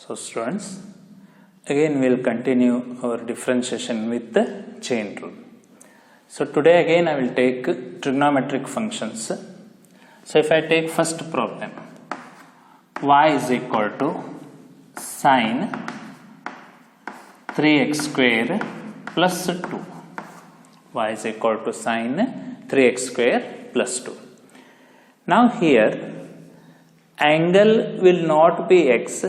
So students, again we will continue our differentiation with the chain rule. So today again I will take trigonometric functions. So if I take first problem, y is equal to sine 3x square plus 2. Y is equal to sine 3x square plus 2. Now here angle will not be x.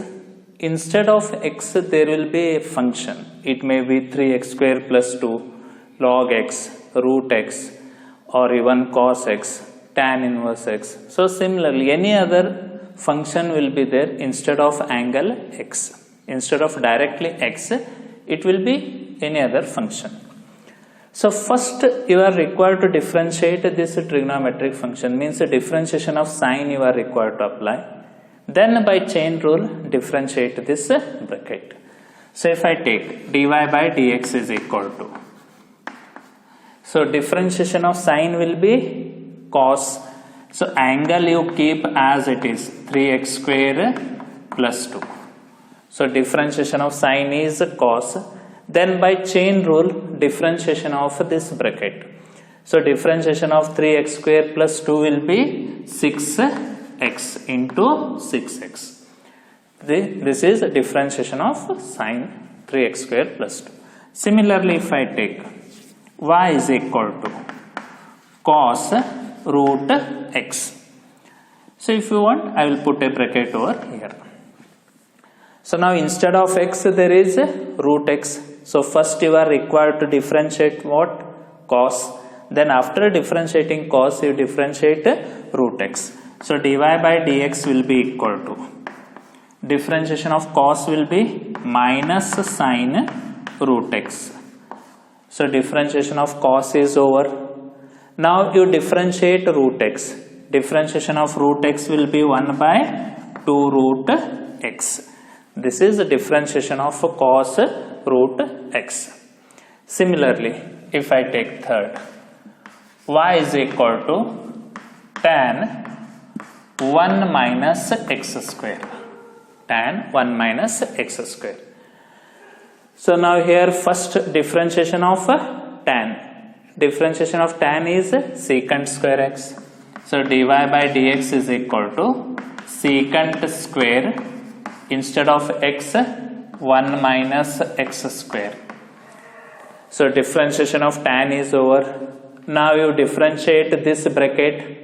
Instead of x there will be a function. It may be 3x square plus 2, log x, root x, or even cos x, tan inverse x. So similarly any other function will be there instead of angle x. Instead of directly x, it will be any other function. So first you are required to differentiate this trigonometric function, means the differentiation of sine you are required to apply. Then by chain rule differentiate this bracket. So if I take dy by dx is equal to, so differentiation of sine will be cos. So angle you keep as it is 3x square plus 2. So differentiation of sine is cos. Then by chain rule differentiation of this bracket. So differentiation of 3x square plus 2 will be 6x into 6x. This is a differentiation of sine 3x square plus 2. Similarly if I take y is equal to cos root x. So if you want I will put a bracket over here. So now instead of x there is root x. So first you are required to differentiate what? Cos. Then after differentiating cos you differentiate root x. So dy by dx will be equal to, differentiation of cos will be minus sine root x. So differentiation of cos is over. Now you differentiate root x. Differentiation of root x will be 1 by 2 root x. This is the differentiation of cos root x. Similarly, if I take third, y is equal to tan 1 minus x square. Tan 1 minus x square. So now here first differentiation of tan. Differentiation of tan is secant square x. So dy by dx is equal to secant square, instead of x 1 minus x square. So differentiation of tan is over. Now you differentiate this bracket.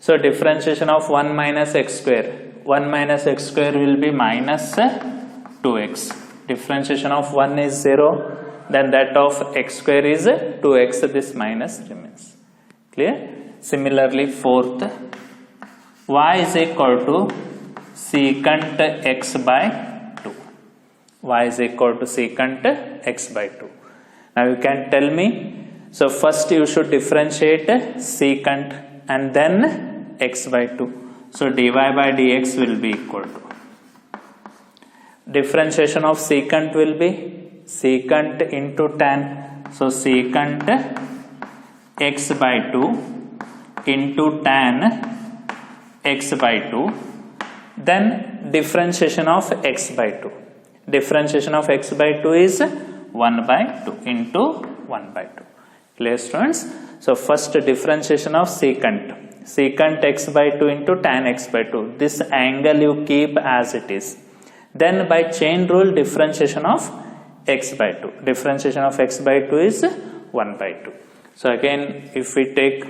So differentiation of 1 minus x square. 1 minus x square will be minus 2x. Differentiation of 1 is 0. Then that of x square is 2x. This minus remains. Clear? Similarly fourth, y is equal to secant x by 2. Y is equal to secant x by 2. Now you can tell me, so first you should differentiate secant and then x by 2. So dy by dx will be equal to, differentiation of secant will be secant into tan. So secant x by 2 into tan x by 2. Then differentiation of x by 2. Differentiation of x by 2 is 1 by 2 into 1 by 2. Clear students? So first differentiation of secant. Secant x by 2 into tan x by 2. This angle you keep as it is. Then by chain rule differentiation of x by 2. Differentiation of x by 2 is 1 by 2. So again if we take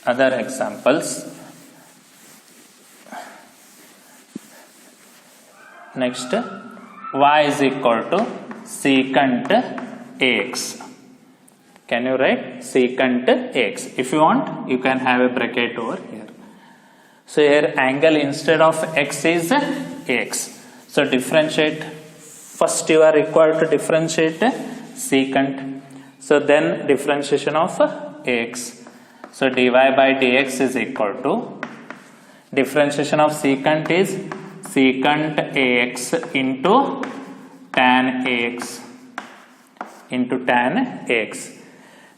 other examples. Next, y is equal to secant ax. Can you write secant ax? If you want, you can have a bracket over here. So here angle instead of x is ax. So differentiate. First you are required to differentiate secant. So then differentiation of ax. So dy by dx is equal to, differentiation of secant is secant ax into tan ax into tan ax.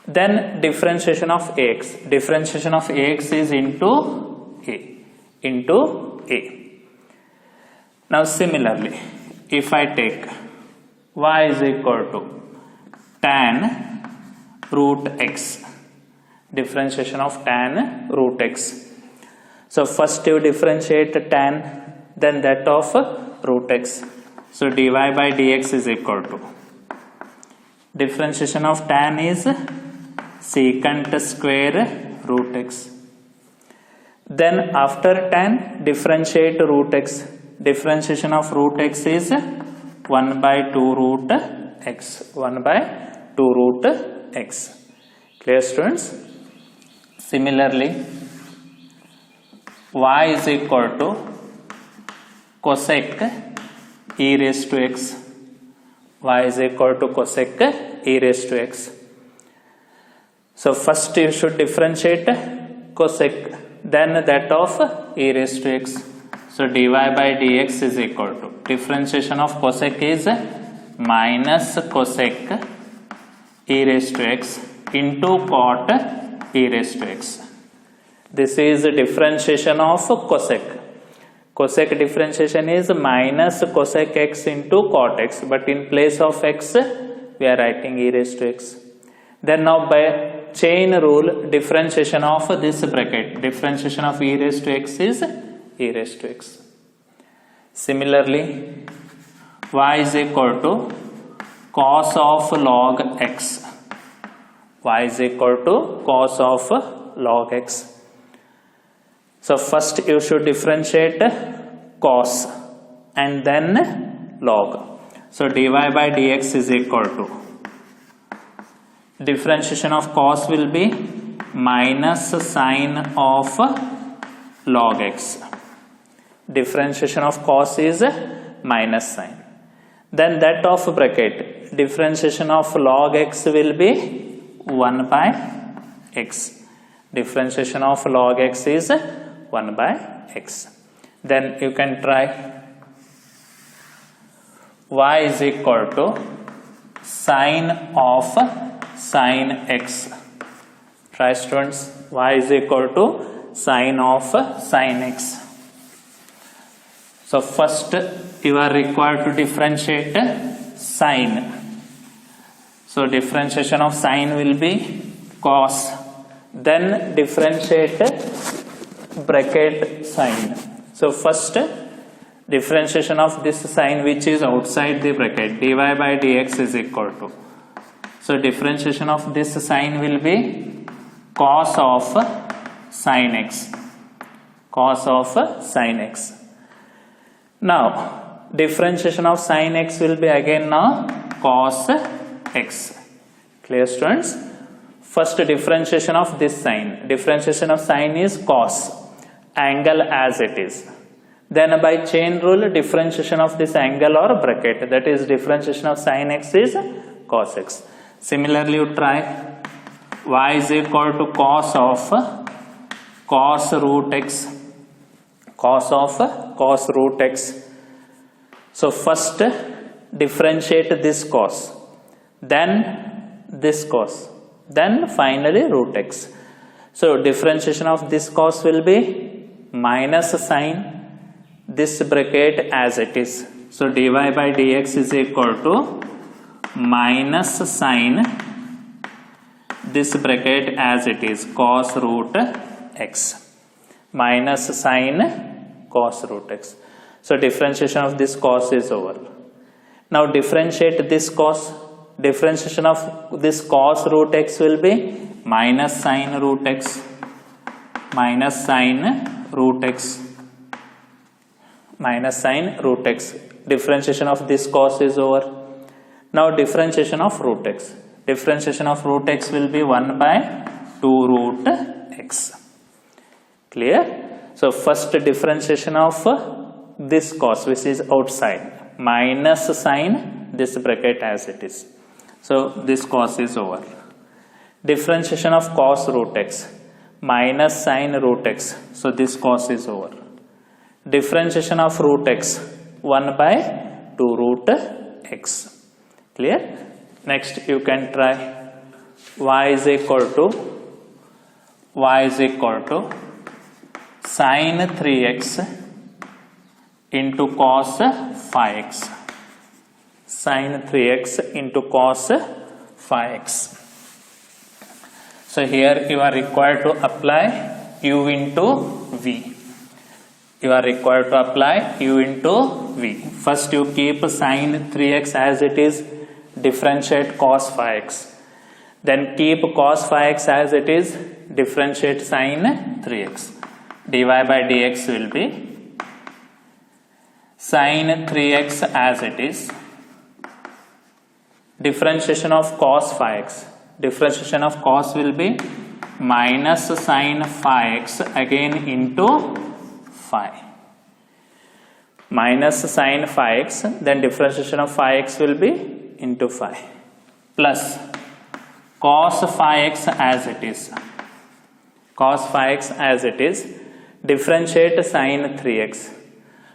Then differentiation of ax. Differentiation of ax is into a. into a. Now similarly, if I take y is equal to tan root x, differentiation of tan root x. So first you differentiate tan, then that of root x. So dy by dx is equal to, differentiation of tan is secant square root x. Then after tan, differentiate root x. Differentiation of root x is 1 by 2 root x. 1 by 2 root x. Clear, students? Similarly, y is equal to cosec e raised to x. Y is equal to cosec e raised to x. So first you should differentiate cosec, then that of e raised to x. So dy by dx is equal to, differentiation of cosec is minus cosec e raised to x into cot e raised to x. This is differentiation of cosec. Cosec differentiation is minus cosec x into cot x, but in place of x we are writing e raised to x. Then now by chain rule, differentiation of this bracket, differentiation of e raised to x is e raised to x. Similarly, y is equal to cos of log x. Y is equal to cos of log x. So first you should differentiate cos and then log. So dy by dx is equal to, differentiation of cos will be minus sine of log x. Differentiation of cos is minus sine. Then that of bracket, differentiation of log x will be 1 by x. Differentiation of log x is 1 by x. Then you can try y is equal to sine of sine x. Try, students. Y is equal to sine of sine x. So first you are required to differentiate sine. So differentiation of sine will be cos. Then differentiate bracket sine. So first differentiation of this sine which is outside the bracket, dy by dx is equal to. So differentiation of this sine will be cos of sine x. Cos of sine x. Now differentiation of sine x will be again now cos x. Clear, students? First differentiation of this sine. Differentiation of sine is cos, angle as it is. Then by chain rule, differentiation of this angle or bracket, that is differentiation of sine x is cos x. Similarly, you try y is equal to cos of cos root x. Cos of cos root x. So first differentiate this cos, then this cos, then finally root x. So differentiation of this cos will be minus sine this bracket as it is. So dy by dx is equal to minus sine this bracket as it is, cos root x. Minus sine cos root x. So differentiation of this cos is over. Now differentiate this cos. Differentiation of this cos root x will be minus sine root x. Minus sine root x. Minus sine root x. Differentiation of this cos is over. Now differentiation of root x. Differentiation of root x will be 1 by 2 root x. Clear? So first differentiation of this cos which is outside, minus sine this bracket as it is. So this cos is over. Differentiation of cos root x, minus sine root x. So this cos is over. Differentiation of root x, 1 by 2 root x. Clear? Next you can try y is equal to sin 3x into cos 5x. Sin 3x into cos 5x. So here you are required to apply u into v. You are required to apply u into v. First you keep sin 3x as it is, differentiate cos 5x. Then keep cos 5x as it is, differentiate sin 3x. dy by dx will be sin 3x as it is, differentiation of cos 5x. Differentiation of cos will be minus sin 5x again into 5. Minus sin 5x, then differentiation of 5x will be into 5. Plus cos 5x as it is. Cos 5x as it is, differentiate sin 3x.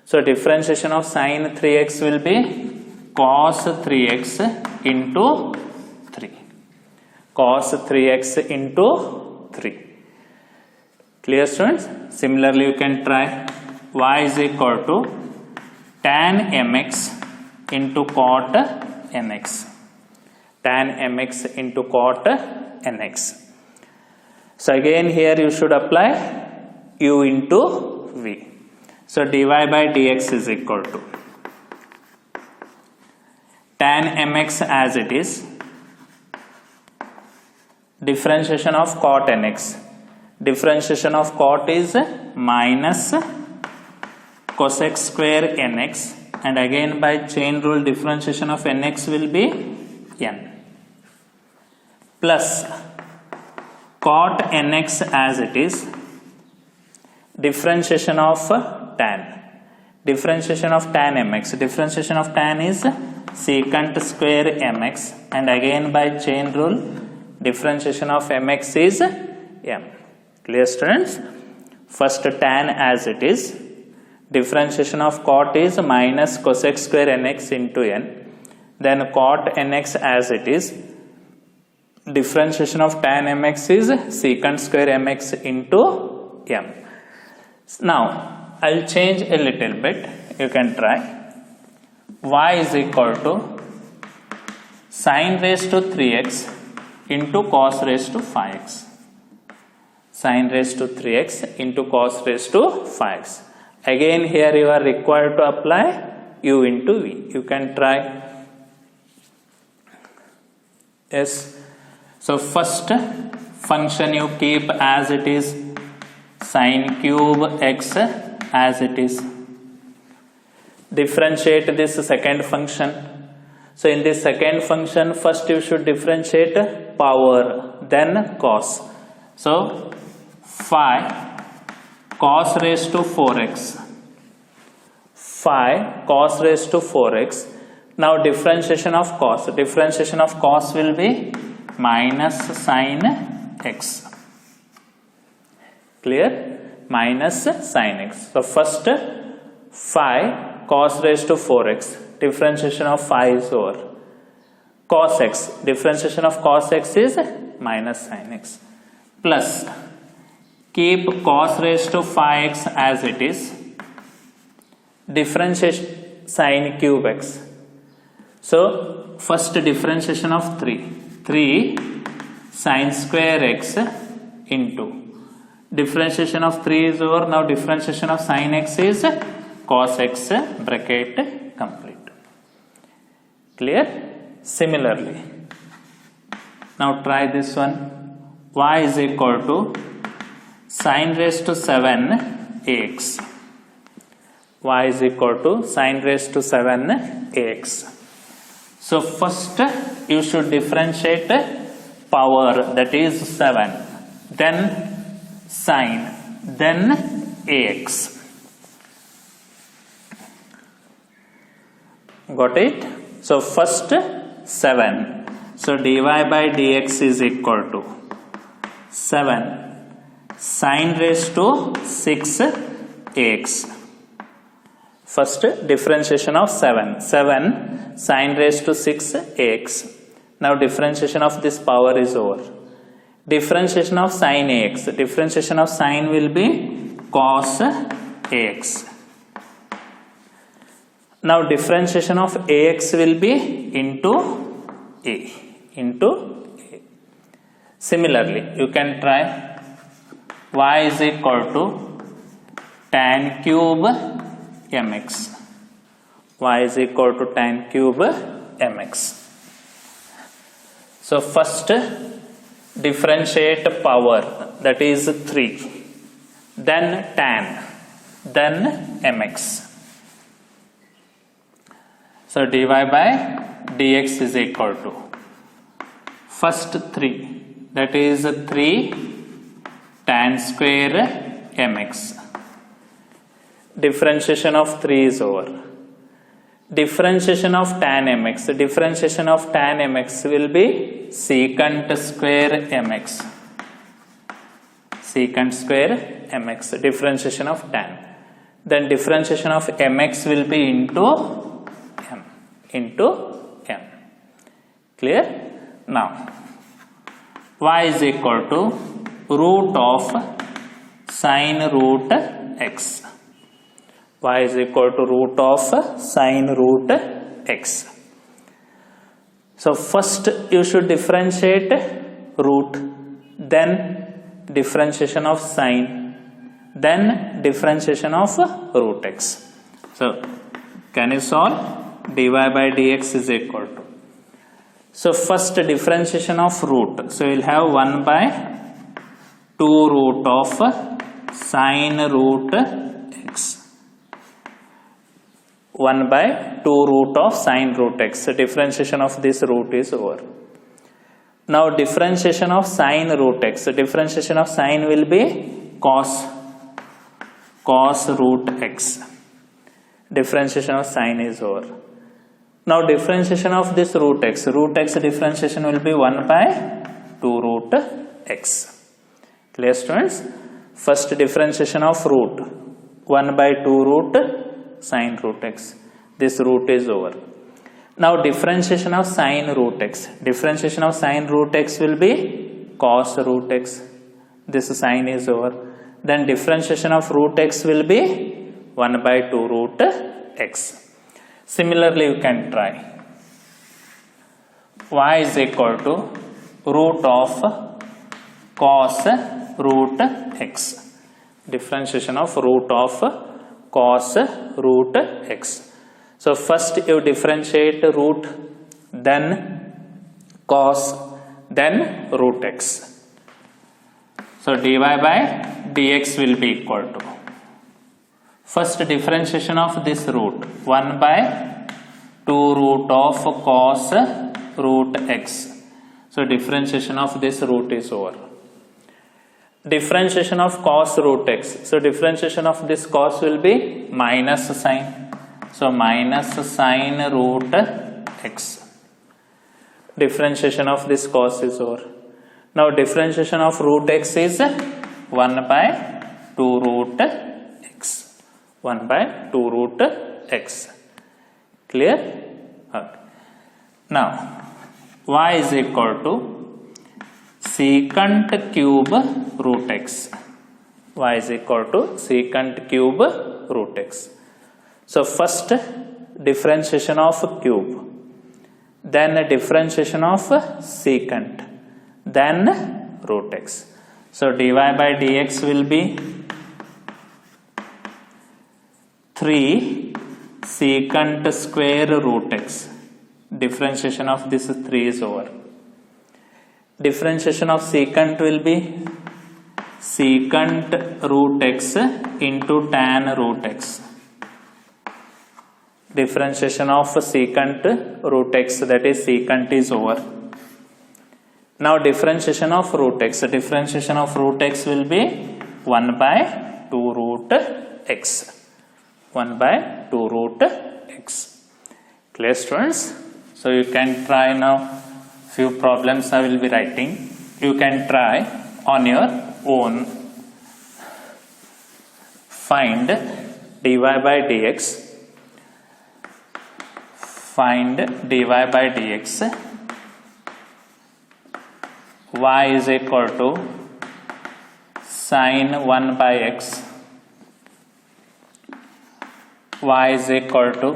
So differentiation of sin 3x will be cos 3x into 3. Cos 3x into 3. Clear, students? Similarly, you can try y is equal to tan mx into cot nx. Tan mx into cot nx. So again here you should apply u into v. So dy by dx is equal to tan mx as it is, differentiation of cot nx. Differentiation of cot is minus cosec square nx, and again by chain rule differentiation of nx will be n, plus cot nx as it is, differentiation of tan. Differentiation of tan mx. Differentiation of tan is secant square mx, and again by chain rule differentiation of mx is m. Clear, students? First tan as it is, differentiation of cot is minus cosec square nx into n, then cot nx as it is, differentiation of tan mx is secant square mx into m. Now I'll change a little bit, you can try. Y is equal to sin raised to 3x into cos raised to 5x. Sin raised to 3x into cos raised to 5x. Again here you are required to apply u into v. You can try. Yes. So first function you keep as it is, sin cube x as it is. Differentiate this second function. So in this second function first you should differentiate power, then cos. So 5 cos raised to 4x. 5 cos raised to 4x. Now differentiation of cos. Differentiation of cos will be minus sin x. Clear? Minus sin x. So first 5 cos raised to 4x. Differentiation of 5 is over. Cos x. Differentiation of cos x is minus sin x. Plus keep cos raised to 5x as it is. Differentiate sin cube x. So first differentiation of 3. 3 sin square x into. Differentiation of 3 is over. Now differentiation of sin x is cos x bracket complete. Clear? Similarly, now try this one. Y is equal to sin raised to 7 ax. Y is equal to sin raised to 7 ax. So first you should differentiate power, that is 7, then sin, then ax. Got it? So first 7. So dy by dx is equal to 7 sin raised to 6 ax. First differentiation of 7. 7 sin raised to 6 ax. Now differentiation of this power is over. Differentiation of sin ax. Differentiation of sin will be cos ax. Now differentiation of ax will be into a. Similarly, you can try y is equal to tan cube mx. Y is equal to tan cube mx. So first differentiate power, that is 3, then tan, then mx. So dy by dx is equal to first 3, that is 3 tan square mx. Differentiation of 3 is over. Differentiation of tan mx. Differentiation of tan mx will be secant square mx. Secant square mx. Differentiation of tan. Then differentiation of mx will be into m. Clear? Now, y is equal to root of sine root x. Y is equal to root of sine root x. So first you should differentiate root, then differentiation of sine, then differentiation of root x. So can you solve? Dy by dx is equal to. So first differentiation of root. So you'll have 1 by 2 root of sine root x. 1 by 2 root of sine root x. So differentiation of this root is over. Now differentiation of sine root x. So differentiation of sine will be cos root x. Differentiation of sine is over. Now differentiation of this root x differentiation will be 1 by 2 root x. Clear, students? First differentiation of root 1 by 2 root sine root x. This root is over. Now differentiation of sine root x. Differentiation of sine root x will be cos root x. This sine is over. Then differentiation of root x will be 1 by 2 root x. Similarly, you can try y is equal to root of cos root x. Differentiation of root of cos root x. So first you differentiate root, then cos, then root x. So dy by dx will be equal to first differentiation of this root 1 by 2 root of cos root x. So differentiation of this root is over. Differentiation of cos root x. So differentiation of this cos will be minus sine. So minus sine root x. Differentiation of this cos is over. Now differentiation of root x is 1 by 2 root x. 1 by 2 root x. Clear? Okay. Now y is equal to secant cube root x. Y is equal to secant cube root x. So first differentiation of cube, then differentiation of secant, then root x. So dy by dx will be 3 secant square root x. Differentiation of this 3 is over. Differentiation of secant will be secant root x into tan root x. Differentiation of secant root x, that is secant, is over. Now differentiation of root x. Differentiation of root x will be 1 by 2 root x. 1 by 2 root x. Clear, students? So you can try now. Few problems I will be writing. You can try on your own. Find dy by dx. Find dy by dx. Y is equal to sine 1 by x y is equal to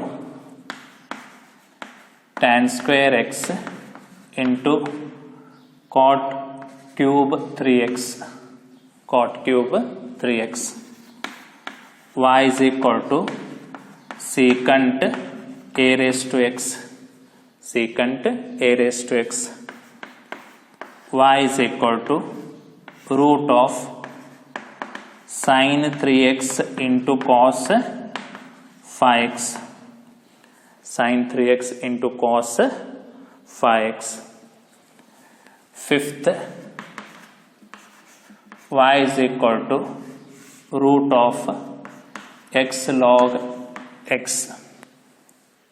tan square x into cot cube 3x, cot cube 3x. Y is equal to secant a raised to x, secant a raised to x. Y is equal to root of sin 3x into cos 5x, sin 3x into cos 5x. Fifth, y is equal to root of x log x,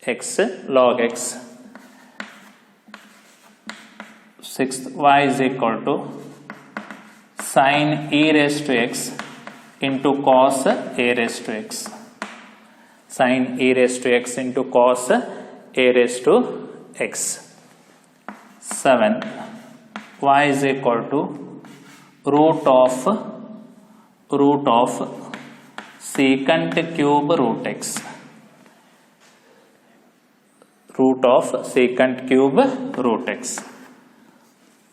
x log x. Sixth, y is equal to sin e raised to x into cos a raised to x, sin e raised to x into cos a raised to x. 7, y is equal to root of secant cube root x, root of secant cube root x.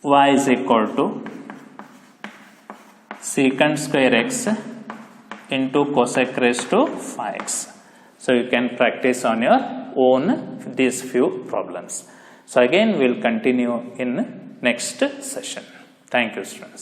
Y is equal to secant square x into cosec raised to 5x. So you can practice on your own these few problems. So again we will continue in next session. Thank you, students.